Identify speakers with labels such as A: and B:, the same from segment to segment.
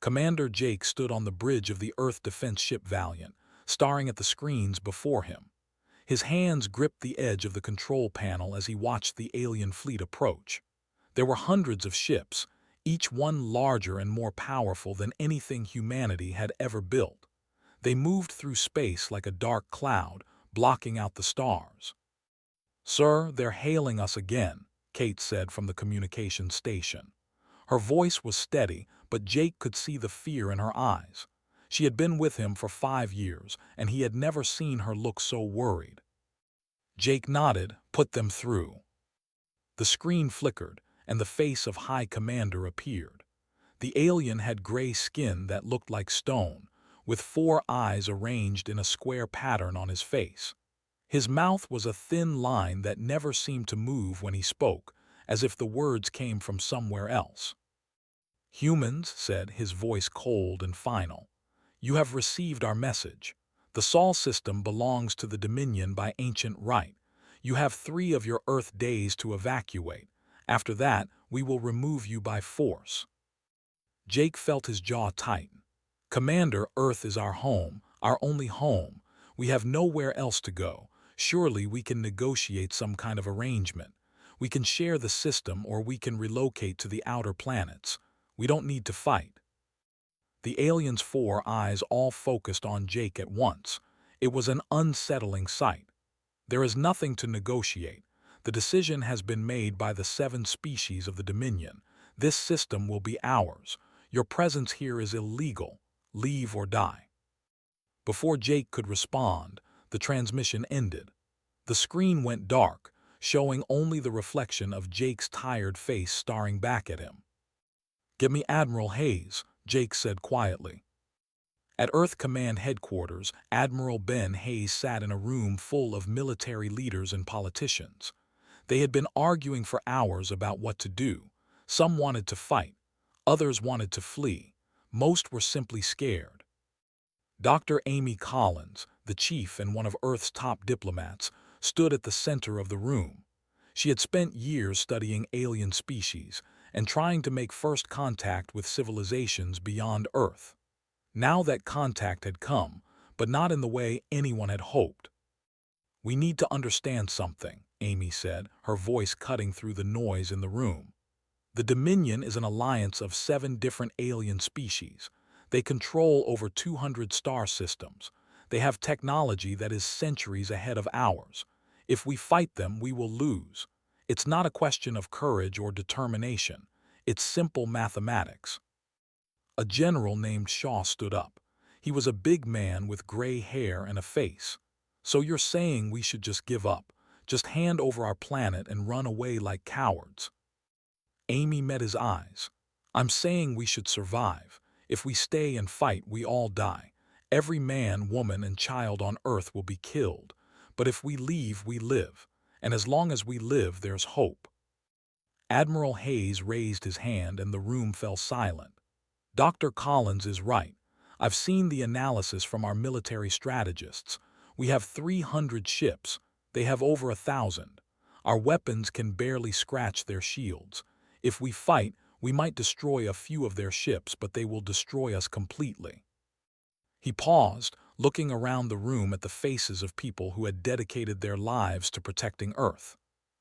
A: Commander Jake stood on the bridge of the Earth defense ship Valiant, staring at the screens before him. His hands gripped the edge of the control panel as he watched the alien fleet approach. There were hundreds of ships, each one larger and more powerful than anything humanity had ever built. They moved through space like a dark cloud, blocking out the stars. "Sir, they're hailing us again," Kate said from the communication station. Her voice was steady, but Jake could see the fear in her eyes. She had been with him for 5 years, and he had never seen her look so worried. Jake nodded. "Put them through." The screen flickered, and the face of High Commander appeared. The alien had gray skin that looked like stone, with 4 eyes arranged in a square pattern on his face. His mouth was a thin line that never seemed to move when he spoke, as if the words came from somewhere else. "Humans," said, his voice cold and final, "you have received our message. The Sol system belongs to the Dominion by ancient right. You have 3 of your Earth days to evacuate. After that, we will remove you by force." Jake felt his jaw tighten. "Commander, Earth is our home, our only home. We have nowhere else to go. Surely we can negotiate some kind of arrangement. We can share the system, or we can relocate to the outer planets. We don't need to fight." The alien's 4 eyes all focused on Jake at once. It was an unsettling sight. "There is nothing to negotiate. The decision has been made by the 7 species of the Dominion. This system will be ours. Your presence here is illegal. Leave or die." Before Jake could respond, the transmission ended. The screen went dark, showing only the reflection of Jake's tired face staring back at him. "Get me Admiral Hayes," Jake said quietly. At Earth Command Headquarters, Admiral Ben Hayes sat in a room full of military leaders and politicians. They had been arguing for hours about what to do. Some wanted to fight. Others wanted to flee. Most were simply scared. Dr. Amy Collins, the chief and one of Earth's top diplomats, stood at the center of the room. She had spent years studying alien species and trying to make first contact with civilizations beyond Earth. Now that contact had come, but not in the way anyone had hoped. "We need to understand something," Amy said, her voice cutting through the noise in the room. "The Dominion is an alliance of 7 different alien species. They control over 200 star systems. They have technology that is centuries ahead of ours. If we fight them, we will lose. It's not a question of courage or determination. It's simple mathematics." A general named Shaw stood up. He was a big man with gray hair and a face. "So you're saying we should just give up, just hand over our planet and run away like cowards?" Amy met his eyes. "I'm saying we should survive. If we stay and fight, we all die. Every man, woman, and child on Earth will be killed. But if we leave, we live. And as long as we live, there's hope." Admiral Hayes raised his hand and the room fell silent. "Dr. Collins is right. I've seen the analysis from our military strategists. We have 300 ships. They have over 1,000. Our weapons can barely scratch their shields. If we fight, we might destroy a few of their ships, but they will destroy us completely." He paused, looking around the room at the faces of people who had dedicated their lives to protecting Earth.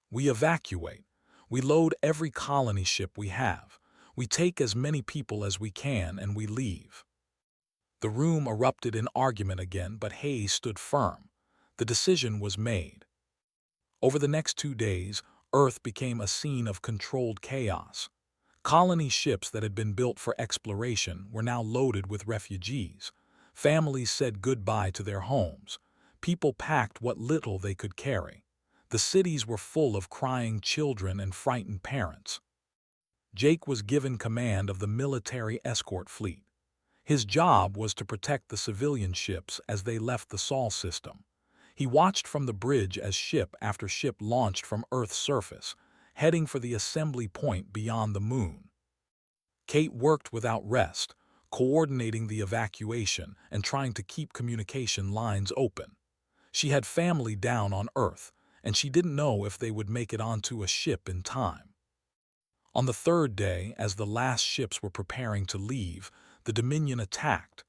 A: "We evacuate. We load every colony ship we have. We take as many people as we can and we leave." The room erupted in argument again, but Hayes stood firm. The decision was made. Over the next 2 days, Earth became a scene of controlled chaos. Colony ships that had been built for exploration were now loaded with refugees. Families said goodbye to their homes. People packed what little they could carry. The cities were full of crying children and frightened parents. Jake was given command of the military escort fleet. His job was to protect the civilian ships as they left the Sol system. He watched from the bridge as ship after ship launched from Earth's surface, heading for the assembly point beyond the moon. Kate worked without rest, coordinating the evacuation and trying to keep communication lines open. She had family down on Earth, and she didn't know if they would make it onto a ship in time. On the 3rd day, as the last ships were preparing to leave, The Dominion attacked.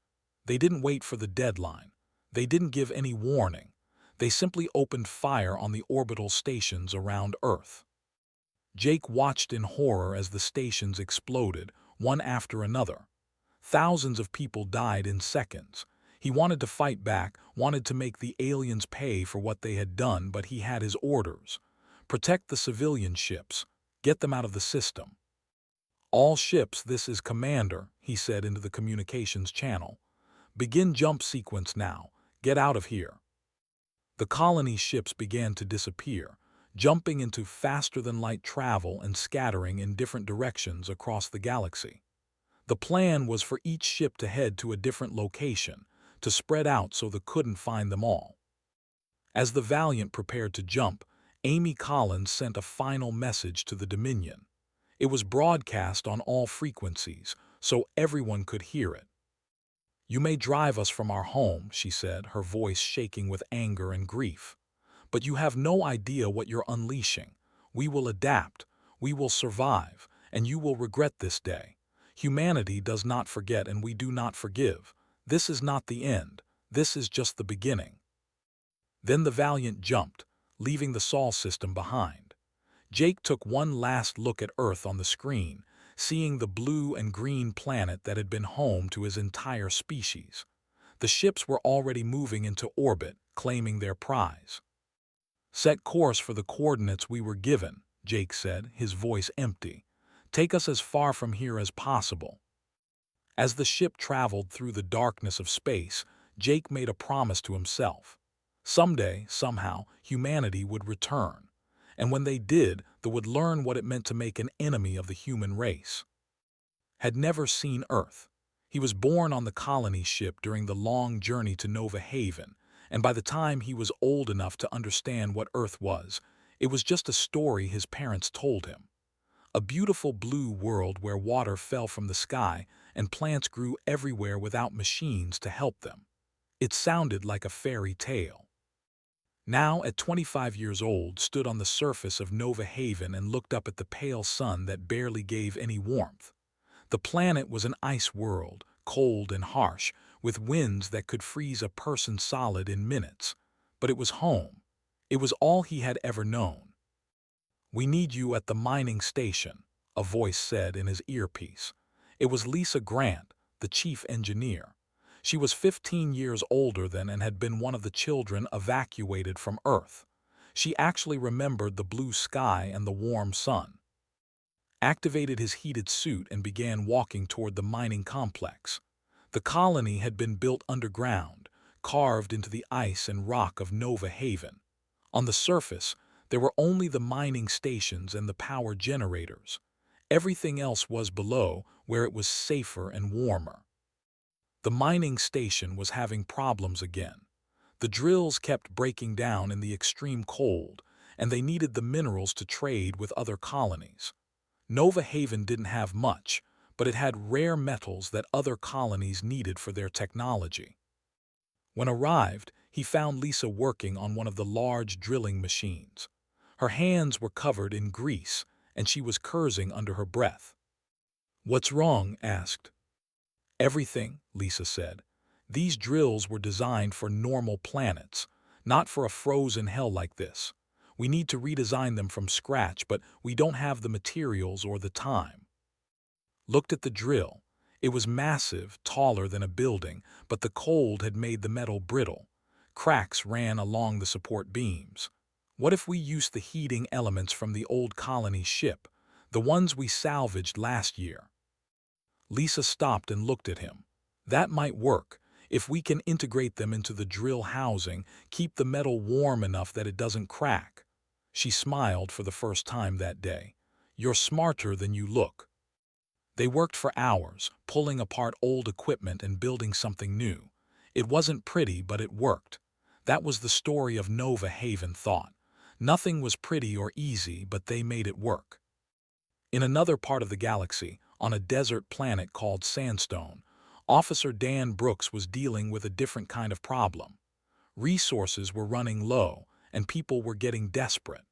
A: They didn't wait for the deadline. They didn't give any warning. They simply opened fire on the orbital stations around Earth. Jake watched in horror as the stations exploded, one after another. Thousands of people died in seconds. He wanted to fight back, wanted to make the aliens pay for what they had done, but he had his orders. Protect the civilian ships. Get them out of the system. All ships, this is Commander, he said into the communications channel. Begin jump sequence now. Get out of here. The colony ships began to disappear, jumping into faster-than-light travel and scattering in different directions across the galaxy. The plan was for each ship to head to a different location, to spread out so they couldn't find them all. As the Valiant prepared to jump, Amy Collins sent a final message to the Dominion. It was broadcast on all frequencies, so everyone could hear it. "You may drive us from our home," she said, her voice shaking with anger and grief. "But you have no idea what you're unleashing. We will adapt, we will survive, and you will regret this day. Humanity does not forget and we do not forgive. This is not the end. This is just the beginning." Then the Valiant jumped, leaving the Sol system behind. Jake took one last look at Earth on the screen, seeing the blue and green planet that had been home to his entire species. The ships were already moving into orbit, claiming their prize. "Set course for the coordinates we were given," Jake said, his voice empty. "Take us as far from here as possible." As the ship traveled through the darkness of space, Jake made a promise to himself. Someday, somehow, humanity would return. And when they did, they would learn what it meant to make an enemy of the human race. Had never seen Earth. He was born on the colony ship during the long journey to Nova Haven, and by the time he was old enough to understand what Earth was, it was just a story his parents told him. A beautiful blue world where water fell from the sky and plants grew everywhere without machines to help them. It sounded like a fairy tale. Now, at 25 years old, stood on the surface of Nova Haven and looked up at the pale sun that barely gave any warmth. The planet was an ice world, cold and harsh, with winds that could freeze a person solid in minutes. But it was home. It was all he had ever known. "We need you at the mining station," a voice said in his earpiece. It was Lisa Grant, the chief engineer. She was 15 years older than and had been one of the children evacuated from Earth. She actually remembered the blue sky and the warm sun. Activated his heated suit and began walking toward the mining complex. The colony had been built underground, carved into the ice and rock of Nova Haven. On the surface, there were only the mining stations and the power generators. Everything else was below, where it was safer and warmer. The mining station was having problems again. The drills kept breaking down in the extreme cold, and they needed the minerals to trade with other colonies. Nova Haven didn't have much, but it had rare metals that other colonies needed for their technology. When arrived, he found Lisa working on one of the large drilling machines. Her hands were covered in grease, and she was cursing under her breath. "What's wrong?" asked. "Everything," Lisa said. "These drills were designed for normal planets, not for a frozen hell like this. We need to redesign them from scratch, but we don't have the materials or the time." Looked at the drill. It was massive, taller than a building, but the cold had made the metal brittle. Cracks ran along the support beams. "What if we used the heating elements from the old colony ship, the ones we salvaged last year?" Lisa stopped and looked at him. "That might work, if we can integrate them into the drill housing, keep the metal warm enough that it doesn't crack." She smiled for the first time that day. "You're smarter than you look." They worked for hours, pulling apart old equipment and building something new. It wasn't pretty, but it worked. That was the story of Nova Haven thought. Nothing was pretty or easy, but they made it work. In another part of the galaxy, on a desert planet called Sandstone, Officer Dan Brooks was dealing with a different kind of problem. Resources were running low, and people were getting desperate.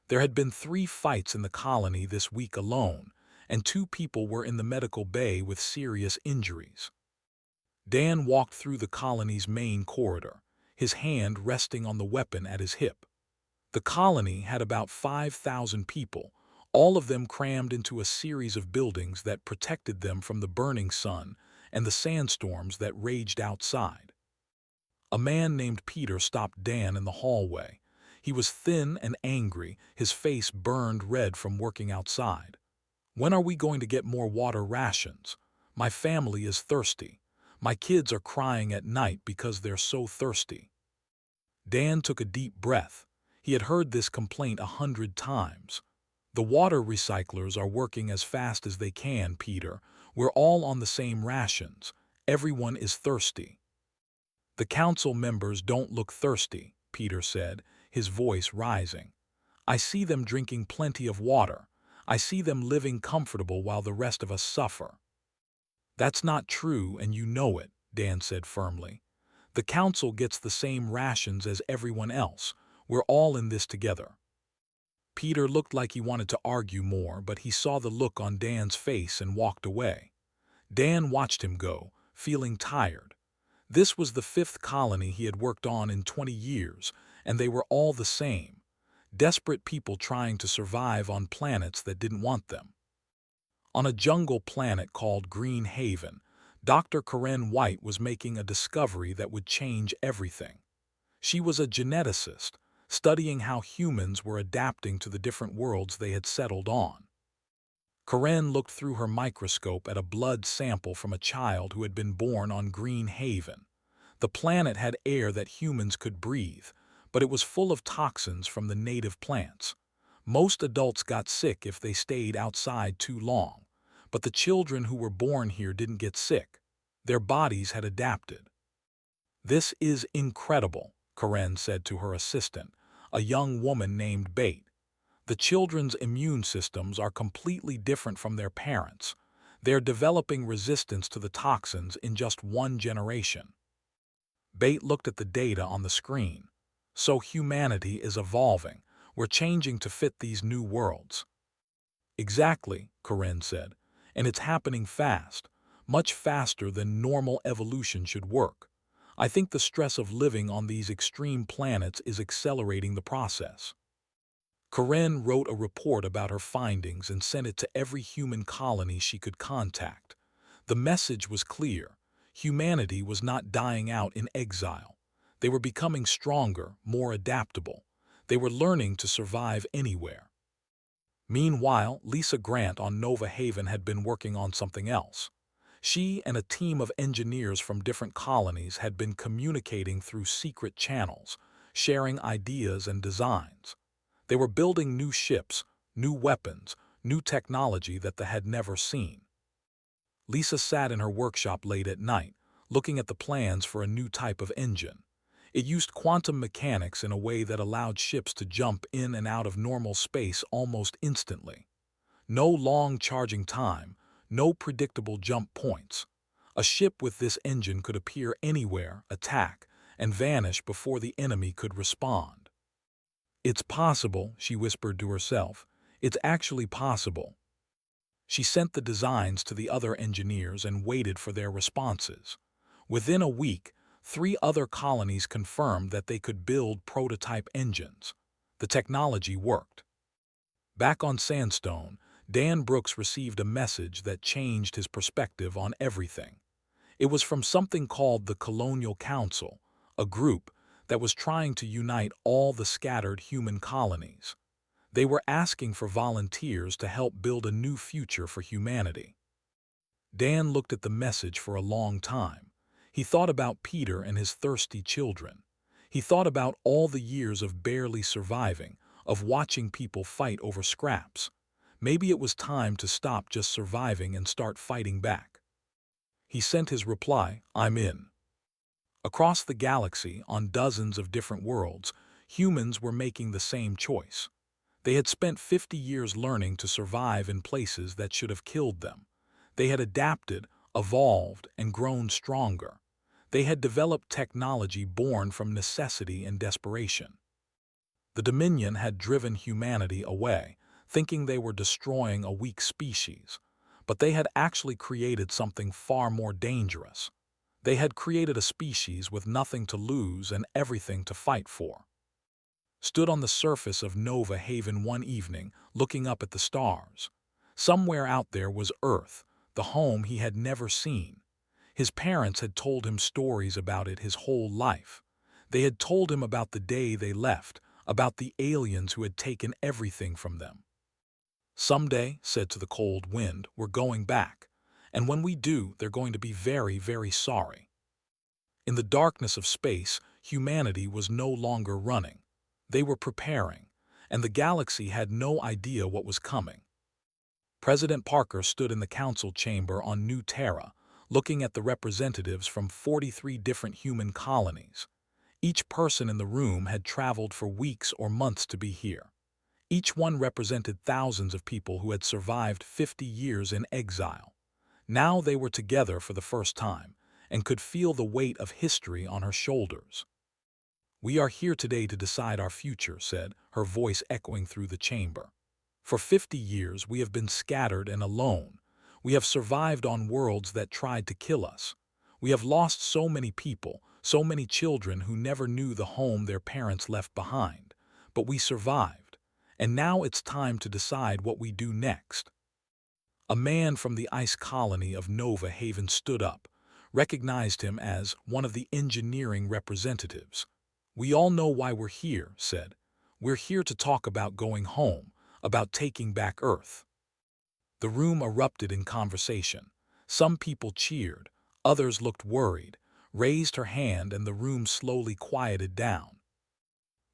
A: There had been 3 fights in the colony this week alone, and 2 people were in the medical bay with serious injuries. Dan walked through the colony's main corridor, his hand resting on the weapon at his hip. The colony had about 5,000 people, all of them crammed into a series of buildings that protected them from the burning sun and the sandstorms that raged outside. A man named Peter stopped Dan in the hallway. He was thin and angry, his face burned red from working outside. "When are we going to get more water rations? My family is thirsty. My kids are crying at night because they're so thirsty." Dan took a deep breath. He had heard this complaint 100 times. "The water recyclers are working as fast as they can, Peter. We're all on the same rations. Everyone is thirsty." "The council members don't look thirsty," Peter said, his voice rising. "I see them drinking plenty of water. I see them living comfortable while the rest of us suffer." "That's not true, and you know it," Dan said firmly. "The council gets the same rations as everyone else. We're all in this together." Peter looked like he wanted to argue more, but he saw the look on Dan's face and walked away. Dan watched him go, feeling tired. This was the 5th colony he had worked on in 20 years, and they were all the same. Desperate people trying to survive on planets that didn't want them. On a jungle planet called Green Haven, Dr. Karen White was making a discovery that would change everything. She was a geneticist, studying how humans were adapting to the different worlds they had settled on. Karen looked through her microscope at a blood sample from a child who had been born on Green Haven. The planet had air that humans could breathe, but it was full of toxins from the native plants. Most adults got sick if they stayed outside too long, but the children who were born here didn't get sick. Their bodies had adapted. "This is incredible," Karen said to her assistant, a young woman named Bate. "The children's immune systems are completely different from their parents. They're developing resistance to the toxins in just 1 generation." Bate looked at the data on the screen. "So humanity is evolving. We're changing to fit these new worlds." "Exactly," Karen said, "and it's happening fast, much faster than normal evolution should work. I think the stress of living on these extreme planets is accelerating the process." Karen wrote a report about her findings and sent it to every human colony she could contact. The message was clear. Humanity was not dying out in exile. They were becoming stronger, more adaptable. They were learning to survive anywhere. Meanwhile, Lisa Grant on Nova Haven had been working on something else. She and a team of engineers from different colonies had been communicating through secret channels, sharing ideas and designs. They were building new ships, new weapons, new technology that they had never seen. Lisa sat in her workshop late at night, looking at the plans for a new type of engine. It used quantum mechanics in a way that allowed ships to jump in and out of normal space almost instantly. No long charging time, no predictable jump points. A ship with this engine could appear anywhere, attack, and vanish before the enemy could respond. "It's possible," she whispered to herself. "It's actually possible." She sent the designs to the other engineers and waited for their responses. Within a week, 3 other colonies confirmed that they could build prototype engines. The technology worked. Back on Sandstone, Dan Brooks received a message that changed his perspective on everything. It was from something called the Colonial Council, a group that was trying to unite all the scattered human colonies. They were asking for volunteers to help build a new future for humanity. Dan looked at the message for a long time. He thought about Peter and his thirsty children. He thought about all the years of barely surviving, of watching people fight over scraps. Maybe it was time to stop just surviving and start fighting back. He sent his reply, "I'm in." Across the galaxy, on dozens of different worlds, humans were making the same choice. They had spent 50 years learning to survive in places that should have killed them. They had adapted, evolved, and grown stronger. They had developed technology born from necessity and desperation. The Dominion had driven humanity away, thinking they were destroying a weak species. But they had actually created something far more dangerous. They had created a species with nothing to lose and everything to fight for. Stood on the surface of Nova Haven one evening, looking up at the stars. Somewhere out there was Earth, the home he had never seen. His parents had told him stories about it his whole life. They had told him about the day they left, about the aliens who had taken everything from them. Someday, said to the cold wind, we're going back. And when we do, they're going to be very, very sorry. In the darkness of space, humanity was no longer running. They were preparing, and the galaxy had no idea what was coming. President Parker stood in the council chamber on New Terra, looking at the representatives from 43 different human colonies. Each person in the room had traveled for weeks or months to be here. Each one represented thousands of people who had survived 50 years in exile. Now they were together for the first time, and could feel the weight of history on her shoulders. "We are here today to decide our future," said, her voice echoing through the chamber. "For 50 years we have been scattered and alone. We have survived on worlds that tried to kill us. We have lost so many people, so many children who never knew the home their parents left behind. But we survived, and now it's time to decide what we do next." A man from the ice colony of Nova Haven stood up, recognized him as one of the engineering representatives. "We all know why we're here," said. "We're here to talk about going home, about taking back Earth." The room erupted in conversation. Some people cheered, others looked worried, raised her hand, and the room slowly quieted down.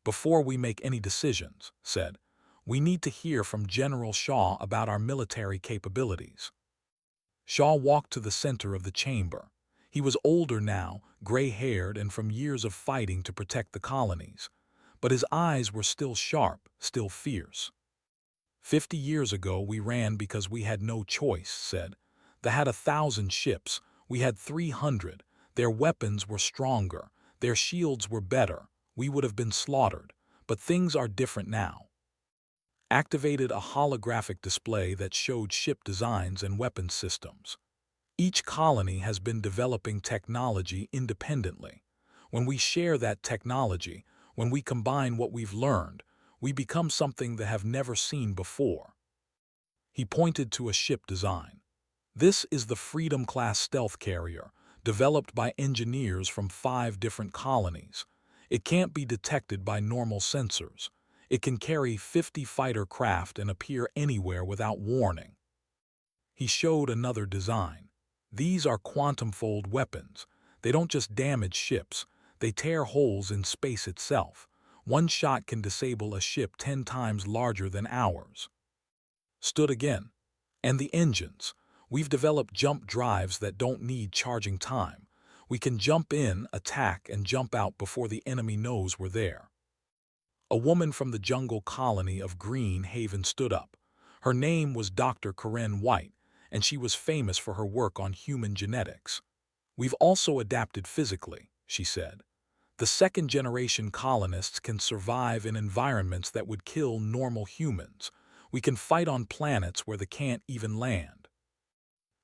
A: "Before we make any decisions," said, "we need to hear from General Shaw about our military capabilities." Shaw walked to the center of the chamber. He was older now, gray-haired and from years of fighting to protect the colonies. But his eyes were still sharp, still fierce. 50 years ago we ran because we had no choice," said. "They had 1,000 ships, we had 300. Their weapons were stronger, their shields were better. We would have been slaughtered. But things are different now." Activated a holographic display that showed ship designs and weapons systems. Each colony has been developing technology independently. When we share that technology, when we combine what we've learned, we become something they have never seen before. He pointed to a ship design. "This is the Freedom-class stealth carrier, developed by engineers from 5 different colonies. It can't be detected by normal sensors. It can carry 50 fighter craft and appear anywhere without warning." He showed another design. "These are quantum-fold weapons. They don't just damage ships, they tear holes in space itself. One shot can disable a ship 10 times larger than ours." Stood again. "And the engines. We've developed jump drives that don't need charging time. We can jump in, attack, and jump out before the enemy knows we're there." A woman from the jungle colony of Green Haven stood up. Her name was Dr. Corinne White, and she was famous for her work on human genetics. "We've also adapted physically," she said. "The second-generation colonists can survive in environments that would kill normal humans. We can fight on planets where they can't even land."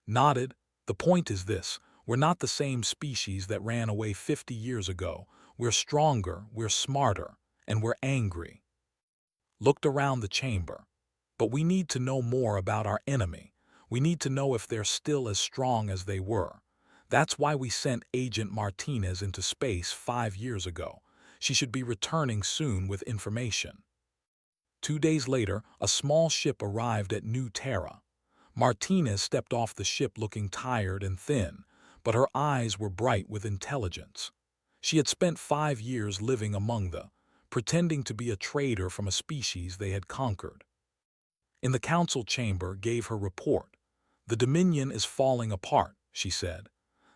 A: Nodded. "The point is this, we're not the same species that ran away 50 years ago. We're stronger, we're smarter, and we're angry." Looked around the chamber. "But we need to know more about our enemy. We need to know if they're still as strong as they were. That's why we sent Agent Martinez into space 5 years ago. She should be returning soon with information." 2 days later, a small ship arrived at New Terra. Martinez stepped off the ship looking tired and thin, but her eyes were bright with intelligence. She had spent 5 years living among them, pretending to be a trader from a species they had conquered. In the council chamber gave her report. "The Dominion is falling apart," she said.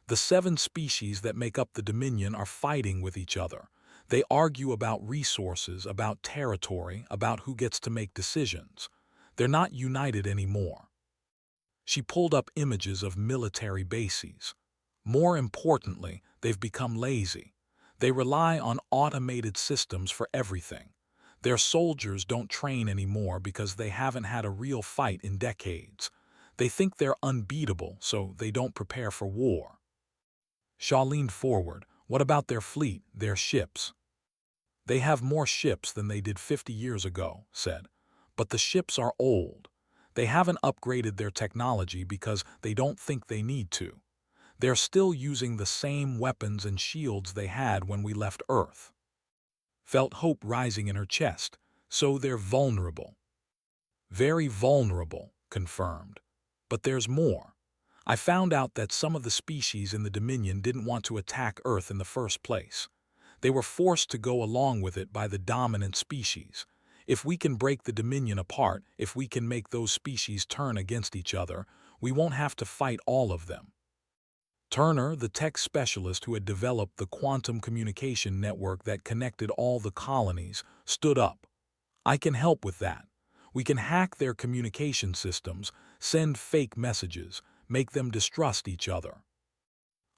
A: "The 7 species that make up the Dominion are fighting with each other. They argue about resources, about territory, about who gets to make decisions. They're not united anymore." She pulled up images of military bases. "More importantly, they've become lazy. They rely on automated systems for everything. Their soldiers don't train anymore because they haven't had a real fight in decades. They think they're unbeatable, so they don't prepare for war. Shaw leaned forward. What about their fleet, their ships? They have more ships than they did 50 years ago, said. But the ships are old. They haven't upgraded their technology because they don't think they need to. They're still using the same weapons and shields they had when we left Earth. Felt hope rising in her chest. So they're vulnerable. Very vulnerable, confirmed. But there's more. I found out that some of the species in the Dominion didn't want to attack Earth in the first place. They were forced to go along with it by the dominant species. If we can break the Dominion apart, if we can make those species turn against each other, we won't have to fight all of them. Turner, the tech specialist who had developed the quantum communication network that connected all the colonies, stood up. I can help with that. We can hack their communication systems, send fake messages, make them distrust each other.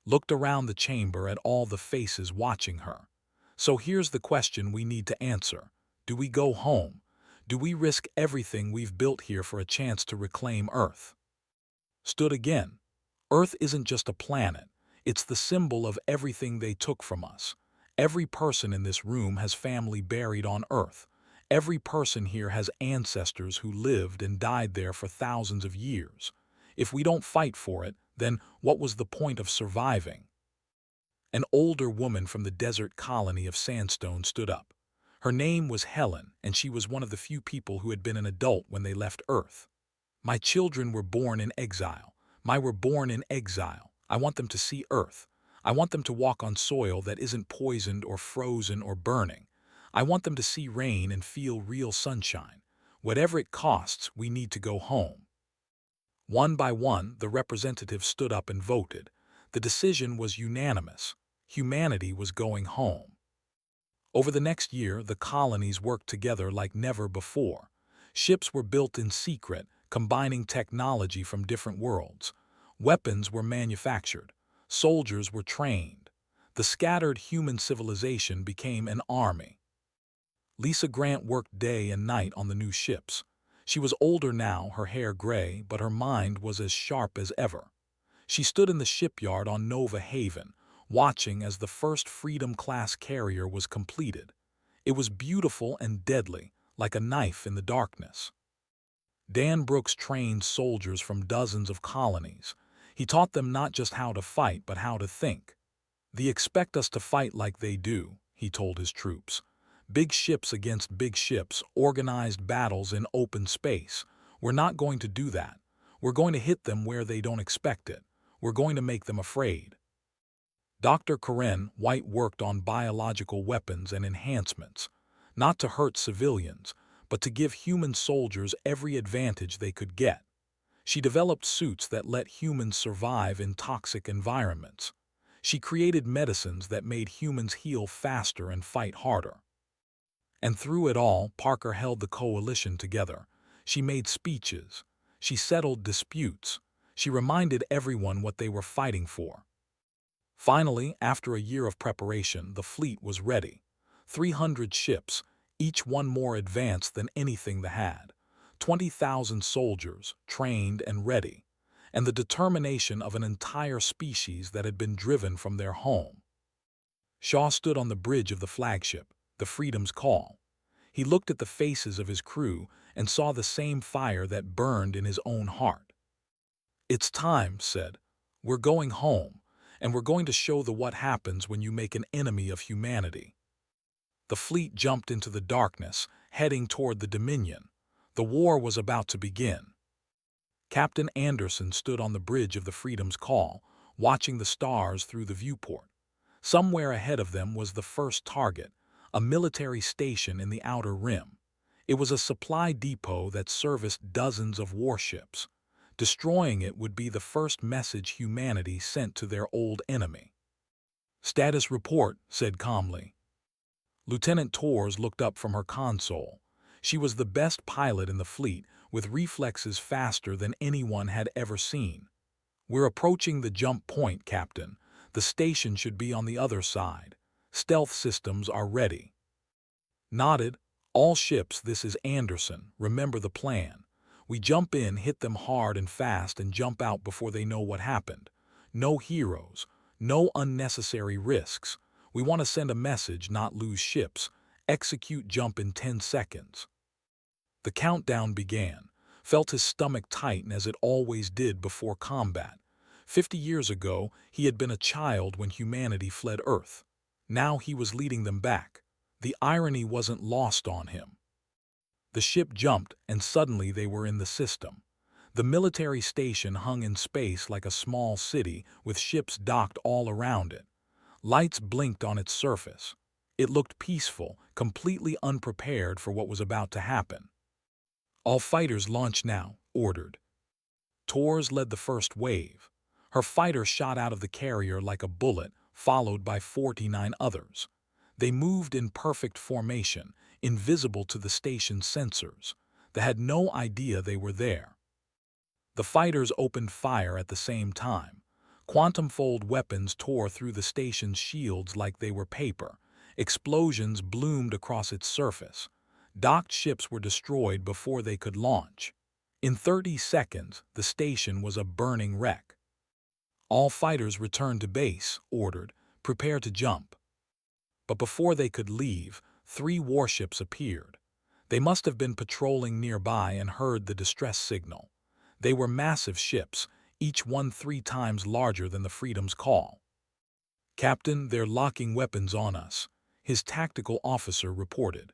A: Looked around the chamber at all the faces watching her. So here's the question we need to answer. Do we go home? Do we risk everything we've built here for a chance to reclaim Earth? Stood again. Earth isn't just a planet. It's the symbol of everything they took from us. Every person in this room has family buried on Earth. Every person here has ancestors who lived and died there for thousands of years. If we don't fight for it, then what was the point of surviving? An older woman from the desert colony of Sandstone stood up. Her name was Helen, and she was one of the few people who had been an adult when they left Earth. My children were born in exile. Were born in exile. I want them to see Earth. I want them to walk on soil that isn't poisoned or frozen or burning. I want them to see rain and feel real sunshine. Whatever it costs, we need to go home. One by one, the representatives stood up and voted. The decision was unanimous. Humanity was going home. Over the next year, the colonies worked together like never before. Ships were built in secret, combining technology from different worlds. Weapons were manufactured. Soldiers were trained. The scattered human civilization became an army. Lisa Grant worked day and night on the new ships. She was older now, her hair gray, but her mind was as sharp as ever. She stood in the shipyard on Nova Haven, watching as the first Freedom-class carrier was completed. It was beautiful and deadly, like a knife in the darkness. Dan Brooks trained soldiers from dozens of colonies. He taught them not just how to fight, but how to think. They expect us to fight like they do, he told his troops. Big ships against big ships, organized battles in open space. We're not going to do that. We're going to hit them where they don't expect it. We're going to make them afraid. Dr. Corinne White worked on biological weapons and enhancements, not to hurt civilians, but to give human soldiers every advantage they could get. She developed suits that let humans survive in toxic environments. She created medicines that made humans heal faster and fight harder. And through it all, Parker held the coalition together. She made speeches. She settled disputes. She reminded everyone what they were fighting for. Finally, after a year of preparation, the fleet was ready. 300 ships, each one more advanced than anything they had. 20,000 soldiers, trained and ready. And the determination of an entire species that had been driven from their home. Shaw stood on the bridge of the flagship, the Freedom's Call. He looked at the faces of his crew and saw the same fire that burned in his own heart. "It's time," said. "We're going home. And we're going to show what happens when you make an enemy of humanity." The fleet jumped into the darkness, heading toward the Dominion. The war was about to begin. Captain Anderson stood on the bridge of the Freedom's Call, watching the stars through the viewport. Somewhere ahead of them was the first target, a military station in the Outer Rim. It was a supply depot that serviced dozens of warships. Destroying it would be the first message humanity sent to their old enemy. "Status report," said calmly. Lieutenant Torres looked up from her console. She was the best pilot in the fleet, with reflexes faster than anyone had ever seen. "We're approaching the jump point, Captain. The station should be on the other side. Stealth systems are ready." Nodded. All ships, this is Anderson. Remember the plan. We jump in, hit them hard and fast, and jump out before they know what happened. No heroes. No unnecessary risks. We want to send a message, not lose ships. Execute jump in 10 seconds. The countdown began. Felt his stomach tighten as it always did before combat. 50 years ago, he had been a child when humanity fled Earth. Now he was leading them back. The irony wasn't lost on him. The ship jumped, and suddenly they were in the system. The military station hung in space like a small city, with ships docked all around it. Lights blinked on its surface. It looked peaceful, completely unprepared for what was about to happen. All fighters launch now, ordered. Tors led the first wave. Her fighter shot out of the carrier like a bullet, followed by 49 others. They moved in perfect formation, invisible to the station's sensors. They had no idea they were there. The fighters opened fire at the same time. Quantum-fold weapons tore through the station's shields like they were paper. Explosions bloomed across its surface. Docked ships were destroyed before they could launch. In 30 seconds, the station was a burning wreck. All fighters returned to base, ordered. Prepare to jump. But before they could leave, 3 warships appeared. They must have been patrolling nearby and heard the distress signal. They were massive ships, each one 3 times larger than the Freedom's call. "Captain, they're locking weapons on us," his tactical officer reported.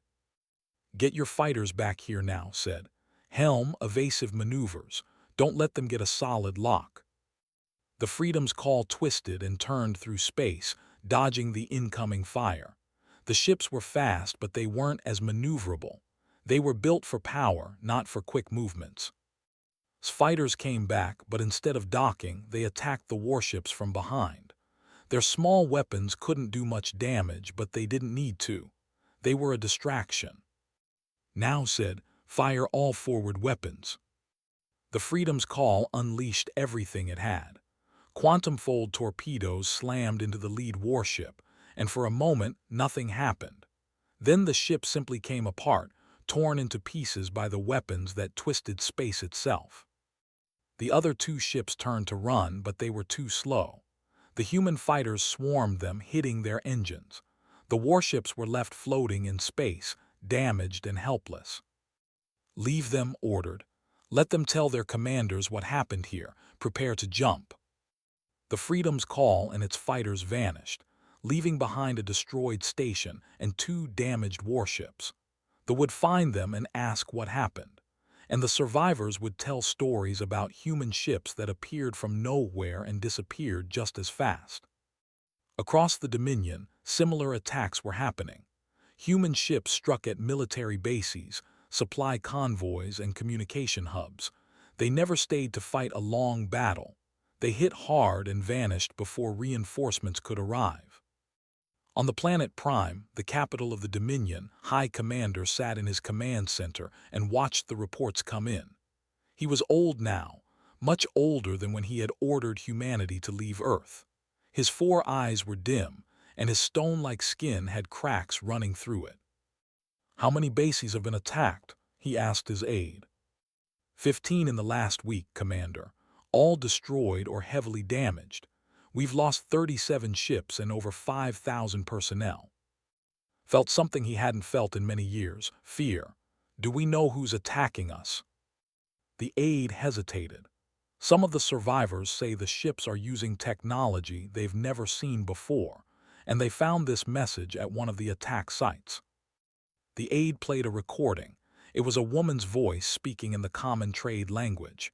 A: "Get your fighters back here now," said. "Helm, evasive maneuvers. Don't let them get a solid lock." The Freedom's call twisted and turned through space, dodging the incoming fire. The ships were fast, but they weren't as maneuverable. They were built for power, not for quick movements. Fighters came back, but instead of docking, they attacked the warships from behind. Their small weapons couldn't do much damage, but they didn't need to. They were a distraction. "Now," said, "fire all forward weapons." The Freedom's call unleashed everything it had. Quantum-fold torpedoes slammed into the lead warship, and for a moment, nothing happened. Then the ship simply came apart, torn into pieces by the weapons that twisted space itself. The other 2 ships turned to run, but they were too slow. The human fighters swarmed them, hitting their engines. The warships were left floating in space, damaged and helpless. "Leave them," ordered. "Let them tell their commanders what happened here. Prepare to jump." The Freedom's call and its fighters vanished, leaving behind a destroyed station and 2 damaged warships. They would find them and ask what happened. And the survivors would tell stories about human ships that appeared from nowhere and disappeared just as fast. Across the Dominion, similar attacks were happening. Human ships struck at military bases, supply convoys, and communication hubs. They never stayed to fight a long battle. They hit hard and vanished before reinforcements could arrive. On the planet Prime, the capital of the Dominion, High Commander sat in his command center and watched the reports come in. He was old now, much older than when he had ordered humanity to leave Earth. His 4 eyes were dim, and his stone-like skin had cracks running through it. "How many bases have been attacked?" he asked his aide. 15 in the last week, Commander. All destroyed or heavily damaged. We've lost 37 ships and over 5,000 personnel." Felt something he hadn't felt in many years: fear. "Do we know who's attacking us?" The aide hesitated. "Some of the survivors say the ships are using technology they've never seen before, and they found this message at one of the attack sites." The aide played a recording. It was a woman's voice speaking in the common trade language.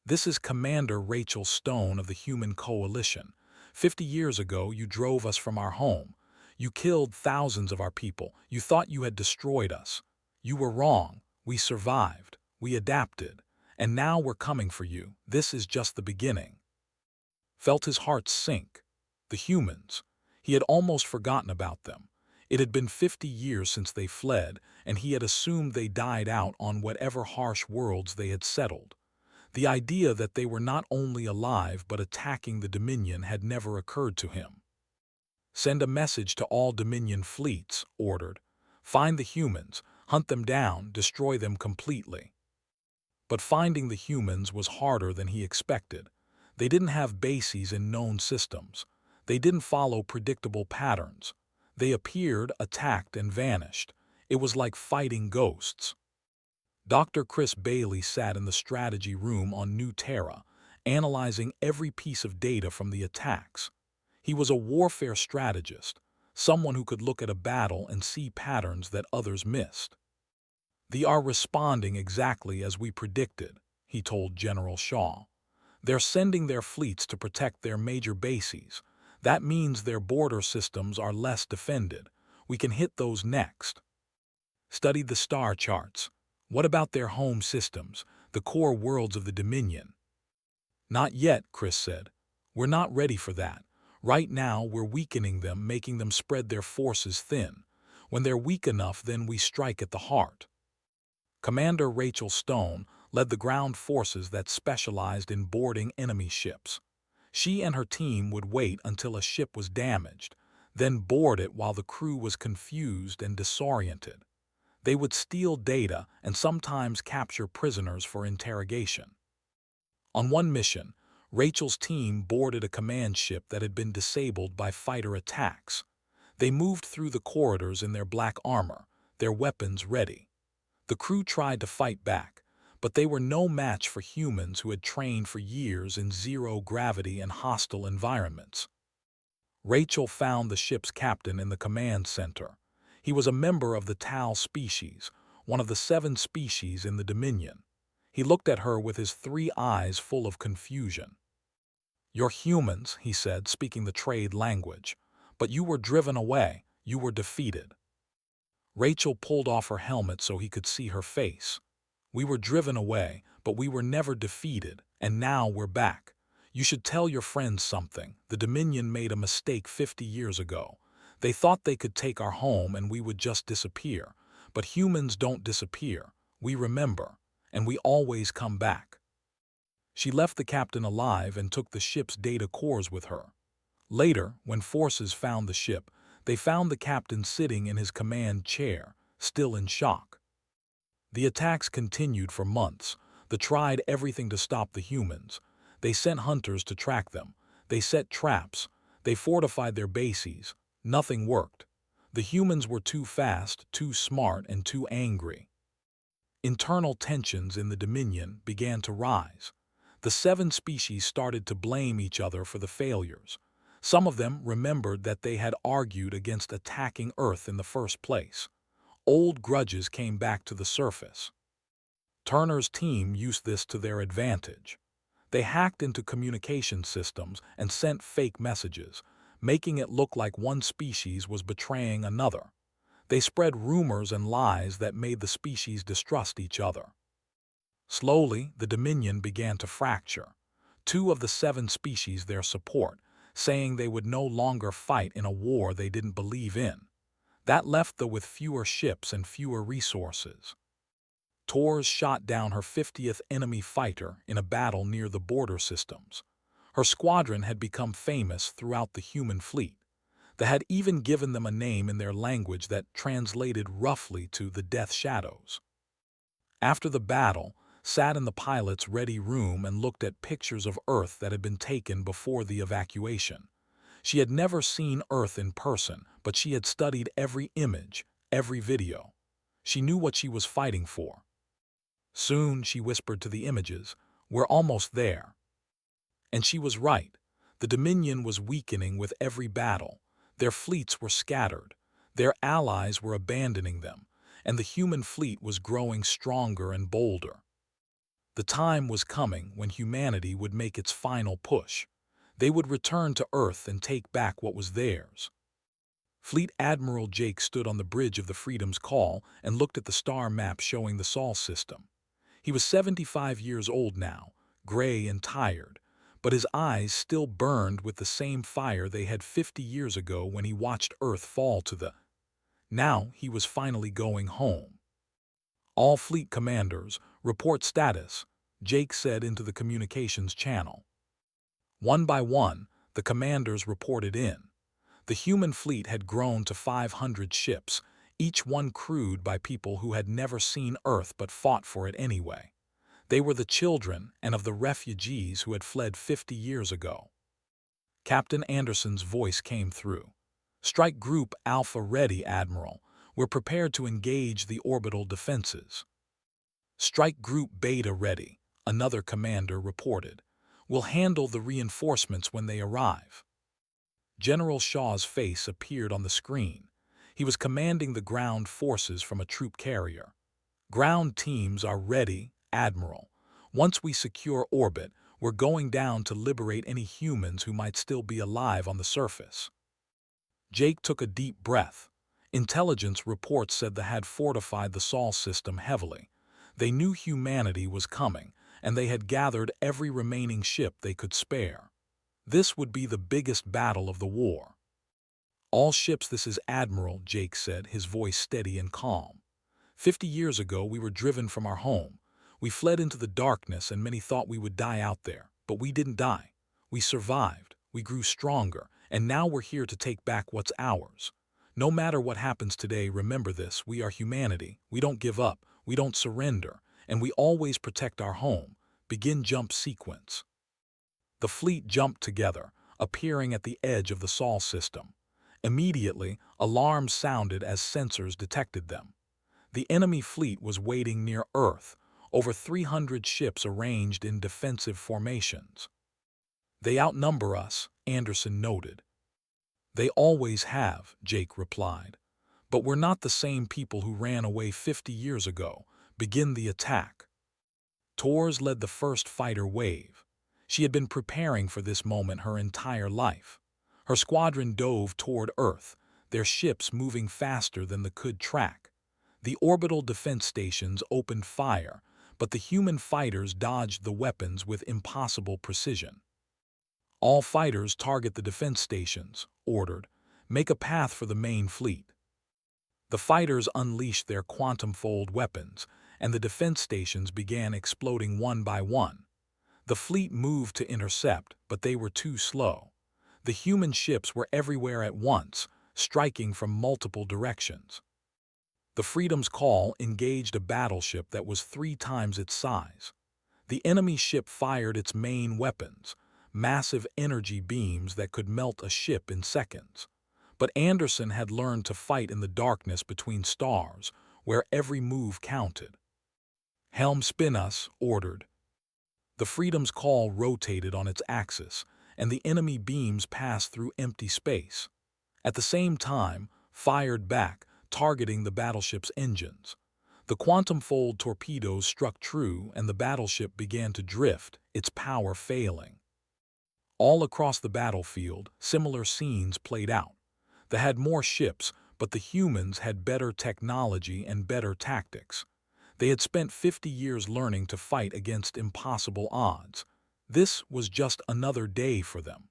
A: "This is Commander Rachel Stone of the Human Coalition. 50 years ago, you drove us from our home. You killed thousands of our people. You thought you had destroyed us. You were wrong. We survived. We adapted. And now we're coming for you. This is just the beginning." Felt his heart sink. The humans. He had almost forgotten about them. It had been 50 years since they fled, and he had assumed they died out on whatever harsh worlds they had settled. The idea that they were not only alive but attacking the Dominion had never occurred to him. "Send a message to all Dominion fleets," ordered. "Find the humans, hunt them down, destroy them completely. But finding the humans was harder than he expected. They didn't have bases in known systems. They didn't follow predictable patterns. They appeared, attacked, and vanished. It was like fighting ghosts. Dr. Chris Bailey sat in the strategy room on New Terra, analyzing every piece of data from the attacks. He was a warfare strategist, someone who could look at a battle and see patterns that others missed. "They are responding exactly as we predicted," he told General Shaw. "They're sending their fleets to protect their major bases. That means their border systems are less defended. We can hit those next." Studied the star charts. What about their home systems, the core worlds of the Dominion? "Not yet," Chris said. "We're not ready for that. Right now, we're weakening them, making them spread their forces thin. When they're weak enough, then we strike at the heart." Commander Rachel Stone led the ground forces that specialized in boarding enemy ships. She and her team would wait until a ship was damaged, then board it while the crew was confused and disoriented. They would steal data and sometimes capture prisoners for interrogation. On one mission, Rachel's team boarded a command ship that had been disabled by fighter attacks. They moved through the corridors in their black armor, their weapons ready. The crew tried to fight back, but they were no match for humans who had trained for years in zero-gravity and hostile environments. Rachel found the ship's captain in the command center. He was a member of the Tau species, one of the 7 species in the Dominion. He looked at her with his 3 eyes full of confusion. "You're humans," he said, speaking the trade language. "But you were driven away. You were defeated." Rachel pulled off her helmet so he could see her face. "We were driven away, but we were never defeated, and now we're back. You should tell your friends something. The Dominion made a mistake 50 years ago. They thought they could take our home and we would just disappear. But humans don't disappear. We remember, and we always come back." She left the captain alive and took the ship's data cores with her. Later, when forces found the ship, they found the captain sitting in his command chair, still in shock. The attacks continued for months. They tried everything to stop the humans. They sent hunters to track them. They set traps. They fortified their bases. Nothing worked. The humans were too fast, too smart, and too angry. Internal tensions in the Dominion began to rise. The 7 species started to blame each other for the failures. Some of them remembered that they had argued against attacking Earth in the first place. Old grudges came back to the surface. Turner's team used this to their advantage. They hacked into communication systems and sent fake messages, making it look like one species was betraying another. They spread rumors and lies that made the species distrust each other. Slowly, the Dominion began to fracture. 2 of the 7 species their support, saying they would no longer fight in a war they didn't believe in. That left them with fewer ships and fewer resources. Torres shot down her 50th enemy fighter in a battle near the border systems. Her squadron had become famous throughout the human fleet. They had even given them a name in their language that translated roughly to the Death Shadows. After the battle, sat in the pilot's ready room and looked at pictures of Earth that had been taken before the evacuation. She had never seen Earth in person, but she had studied every image, every video. She knew what she was fighting for. "Soon," she whispered to the images, "we're almost there." And she was right. The Dominion was weakening with every battle. Their fleets were scattered. Their allies were abandoning them, and the human fleet was growing stronger and bolder. The time was coming when humanity would make its final push. They would return to Earth and take back what was theirs. Fleet Admiral Jake stood on the bridge of the Freedom's Call and looked at the star map showing the Sol system. He was 75 years old now, gray and tired, but his eyes still burned with the same fire they had 50 years ago when he watched Earth fall to the... Now he was finally going home. "All fleet commanders, report status," Jake said into the communications channel. One by one, the commanders reported in. The human fleet had grown to 500 ships, each one crewed by people who had never seen Earth but fought for it anyway. They were the children and of the refugees who had fled 50 years ago. Captain Anderson's voice came through. "Strike Group Alpha ready, Admiral. We're prepared to engage the orbital defenses." "Strike Group Beta ready," another commander reported. "We'll handle the reinforcements when they arrive." General Shaw's face appeared on the screen. He was commanding the ground forces from a troop carrier. "Ground teams are ready, Admiral. Once we secure orbit, we're going down to liberate any humans who might still be alive on the surface." Jake took a deep breath. Intelligence reports said they had fortified the Sol system heavily. They knew humanity was coming, and they had gathered every remaining ship they could spare. This would be the biggest battle of the war. "All ships, this is Admiral," Jake said, his voice steady and calm. 50 years ago, we were driven from our home. We fled into the darkness, and many thought we would die out there. But we didn't die. We survived. We grew stronger, and now we're here to take back what's ours. No matter what happens today, remember this: we are humanity. We don't give up. We don't surrender. And we always protect our home. Begin jump sequence." The fleet jumped together, appearing at the edge of the Sol system. Immediately, alarms sounded as sensors detected them. The enemy fleet was waiting near Earth, over 300 ships arranged in defensive formations. "They outnumber us," Anderson noted. "They always have," Jake replied. "But we're not the same people who ran away 50 years ago. Begin the attack." Tors led the first fighter wave. She had been preparing for this moment her entire life. Her squadron dove toward Earth, their ships moving faster than they could track. The orbital defense stations opened fire, but the human fighters dodged the weapons with impossible precision. "All fighters target the defense stations," ordered. "Make a path for the main fleet." The fighters unleashed their quantum-fold weapons, and the defense stations began exploding one by one. The fleet moved to intercept, but they were too slow. The human ships were everywhere at once, striking from multiple directions. The Freedom's Call engaged a battleship that was 3 times its size. The enemy ship fired its main weapons, massive energy beams that could melt a ship in seconds. But Anderson had learned to fight in the darkness between stars, where every move counted. "Helm spin us," ordered. The Freedom's Call rotated on its axis, and the enemy beams passed through empty space. At the same time, fired back, targeting the battleship's engines. The quantum-fold torpedoes struck true, and the battleship began to drift, its power failing. All across the battlefield, similar scenes played out. They had more ships, but the humans had better technology and better tactics. They had spent 50 years learning to fight against impossible odds. This was just another day for them.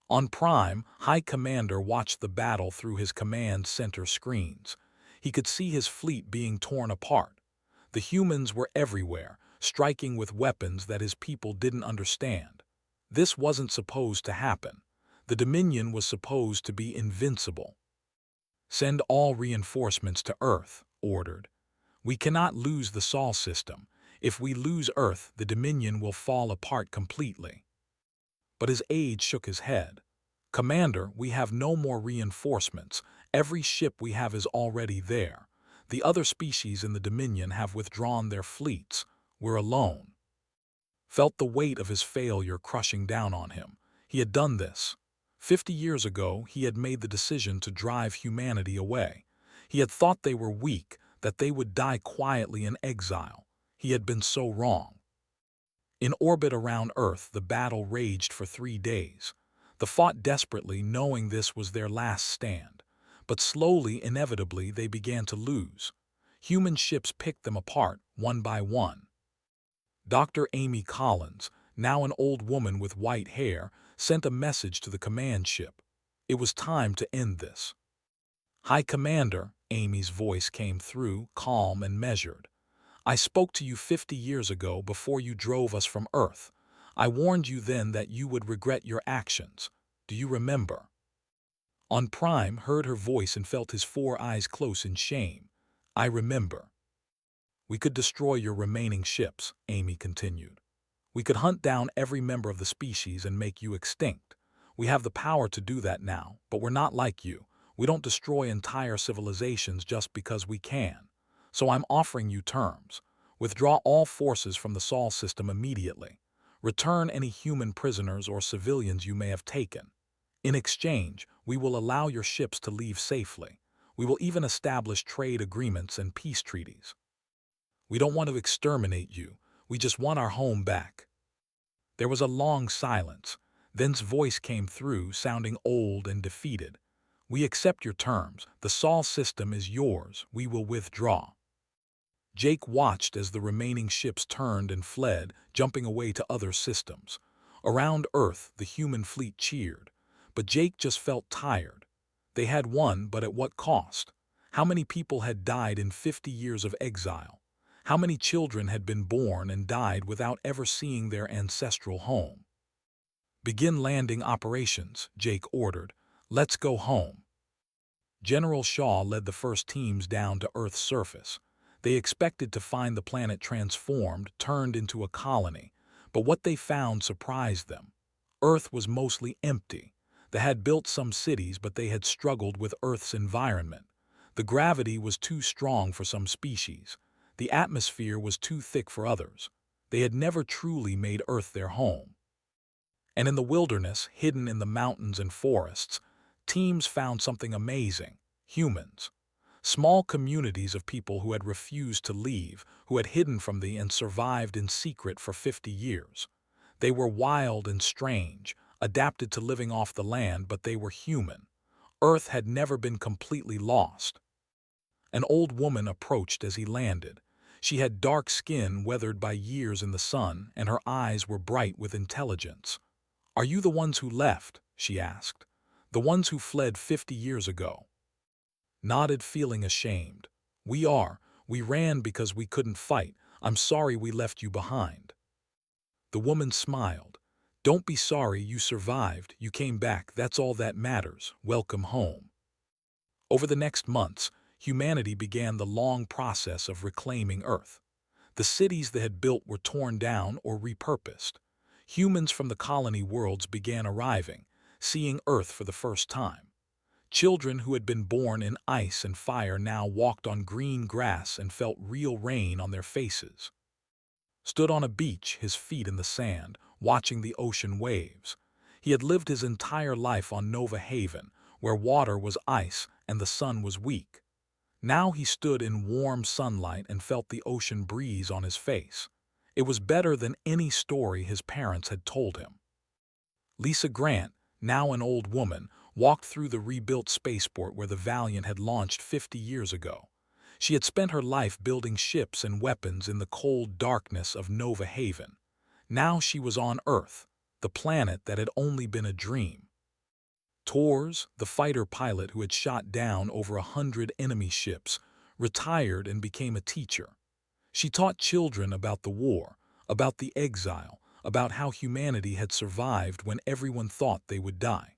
A: On Prime, High Commander watched the battle through his command center screens. He could see his fleet being torn apart. The humans were everywhere, striking with weapons that his people didn't understand. This wasn't supposed to happen. The Dominion was supposed to be invincible. "Send all reinforcements to Earth," ordered. "We cannot lose the Sol system. If we lose Earth, the Dominion will fall apart completely." But his aide shook his head. "Commander, we have no more reinforcements. Every ship we have is already there. The other species in the Dominion have withdrawn their fleets. We're alone." Felt the weight of his failure crushing down on him. He had done this. 50 years ago, he had made the decision to drive humanity away. He had thought they were weak, that they would die quietly in exile. He had been so wrong. In orbit around Earth, the battle raged for 3 days. They fought desperately, knowing this was their last stand. But slowly, inevitably, they began to lose. Human ships picked them apart, one by one. Dr. Amy Collins, now an old woman with white hair, sent a message to the command ship. It was time to end this. "High Commander," Amy's voice came through, calm and measured. "I spoke to you 50 years ago before you drove us from Earth. I warned you then that you would regret your actions. Do you remember?" On Prime heard her voice and felt his 4 eyes close in shame. "I remember. We could destroy your remaining ships," Amy continued. "We could hunt down every member of the species and make you extinct. We have the power to do that now, but we're not like you. We don't destroy entire civilizations just because we can. So I'm offering you terms. Withdraw all forces from the Sol system immediately. Return any human prisoners or civilians you may have taken. In exchange, we will allow your ships to leave safely. We will even establish trade agreements and peace treaties. We don't want to exterminate you. We just want our home back." There was a long silence. Then's voice came through, sounding old and defeated. "We accept your terms. The Sol system is yours. We will withdraw." Jake watched as the remaining ships turned and fled, jumping away to other systems. Around Earth, the human fleet cheered. But Jake just felt tired. They had won, but at what cost? How many people had died in 50 years of exile? How many children had been born and died without ever seeing their ancestral home? "Begin landing operations," Jake ordered. "Let's go home." General Shaw led the first teams down to Earth's surface. They expected to find the planet transformed, turned into a colony, but what they found surprised them. Earth was mostly empty. They had built some cities, but they had struggled with Earth's environment. The gravity was too strong for some species. The atmosphere was too thick for others. They had never truly made Earth their home. And in the wilderness, hidden in the mountains and forests, teams found something amazing: humans. Small communities of people who had refused to leave, who had hidden from and survived in secret for 50 years. They were wild and strange, adapted to living off the land, but they were human. Earth had never been completely lost. An old woman approached as he landed. She had dark skin weathered by years in the sun, and her eyes were bright with intelligence. "Are you the ones who left?" she asked. "The ones who fled 50 years ago?" Nodded, feeling ashamed. "We are. We ran because we couldn't fight. I'm sorry we left you behind." The woman smiled. "Don't be sorry, you survived. You came back. That's all that matters. Welcome home." Over the next months, humanity began the long process of reclaiming Earth. The cities they had built were torn down or repurposed. Humans from the colony worlds began arriving, seeing Earth for the first time. Children who had been born in ice and fire now walked on green grass and felt real rain on their faces. Stood on a beach, his feet in the sand, watching the ocean waves. He had lived his entire life on Nova Haven, where water was ice and the sun was weak. Now he stood in warm sunlight and felt the ocean breeze on his face. It was better than any story his parents had told him. Lisa Grant, now an old woman, walked through the rebuilt spaceport where the Valiant had launched 50 years ago. She had spent her life building ships and weapons in the cold darkness of Nova Haven. Now she was on Earth, the planet that had only been a dream. Tors, the fighter pilot who had shot down over 100 enemy ships, retired and became a teacher. She taught children about the war, about the exile, about how humanity had survived when everyone thought they would die.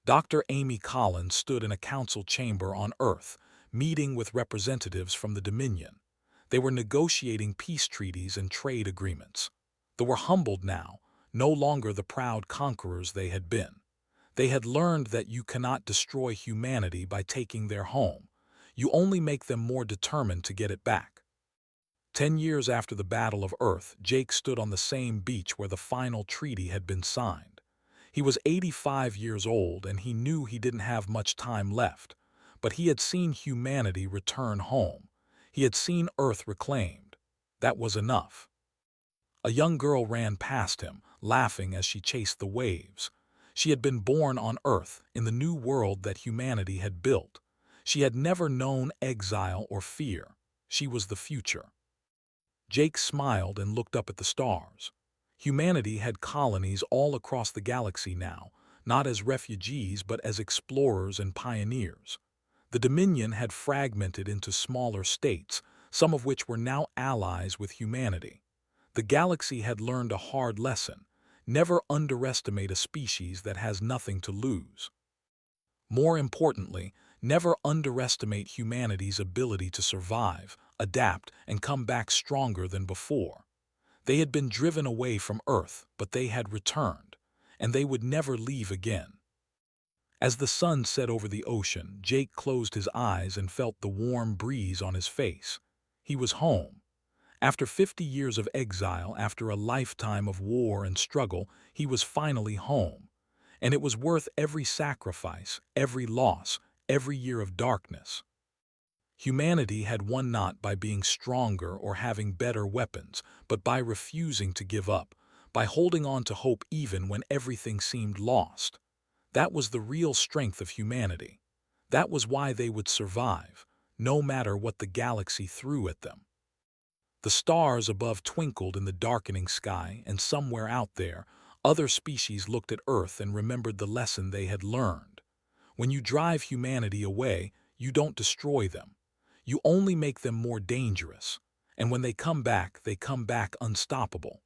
A: Dr. Amy Collins stood in a council chamber on Earth, meeting with representatives from the Dominion. They were negotiating peace treaties and trade agreements. They were humbled now, no longer the proud conquerors they had been. They had learned that you cannot destroy humanity by taking their home. You only make them more determined to get it back. 10 years after the Battle of Earth, Jake stood on the same beach where the final treaty had been signed. He was 85 years old and he knew he didn't have much time left, but he had seen humanity return home. He had seen Earth reclaimed. That was enough. A young girl ran past him, laughing as she chased the waves. She had been born on Earth, in the new world that humanity had built. She had never known exile or fear. She was the future. Jake smiled and looked up at the stars. Humanity had colonies all across the galaxy now, not as refugees but as explorers and pioneers. The Dominion had fragmented into smaller states, some of which were now allies with humanity. The galaxy had learned a hard lesson: never underestimate a species that has nothing to lose. More importantly, never underestimate humanity's ability to survive, adapt, and come back stronger than before. They had been driven away from Earth, but they had returned, and they would never leave again. As the sun set over the ocean, Jake closed his eyes and felt the warm breeze on his face. He was home. After 50 years of exile, after a lifetime of war and struggle, he was finally home. And it was worth every sacrifice, every loss, every year of darkness. Humanity had won not by being stronger or having better weapons, but by refusing to give up, by holding on to hope even when everything seemed lost. That was the real strength of humanity. That was why they would survive, no matter what the galaxy threw at them. The stars above twinkled in the darkening sky, and somewhere out there, other species looked at Earth and remembered the lesson they had learned. When you drive humanity away, you don't destroy them. You only make them more dangerous. And when they come back unstoppable.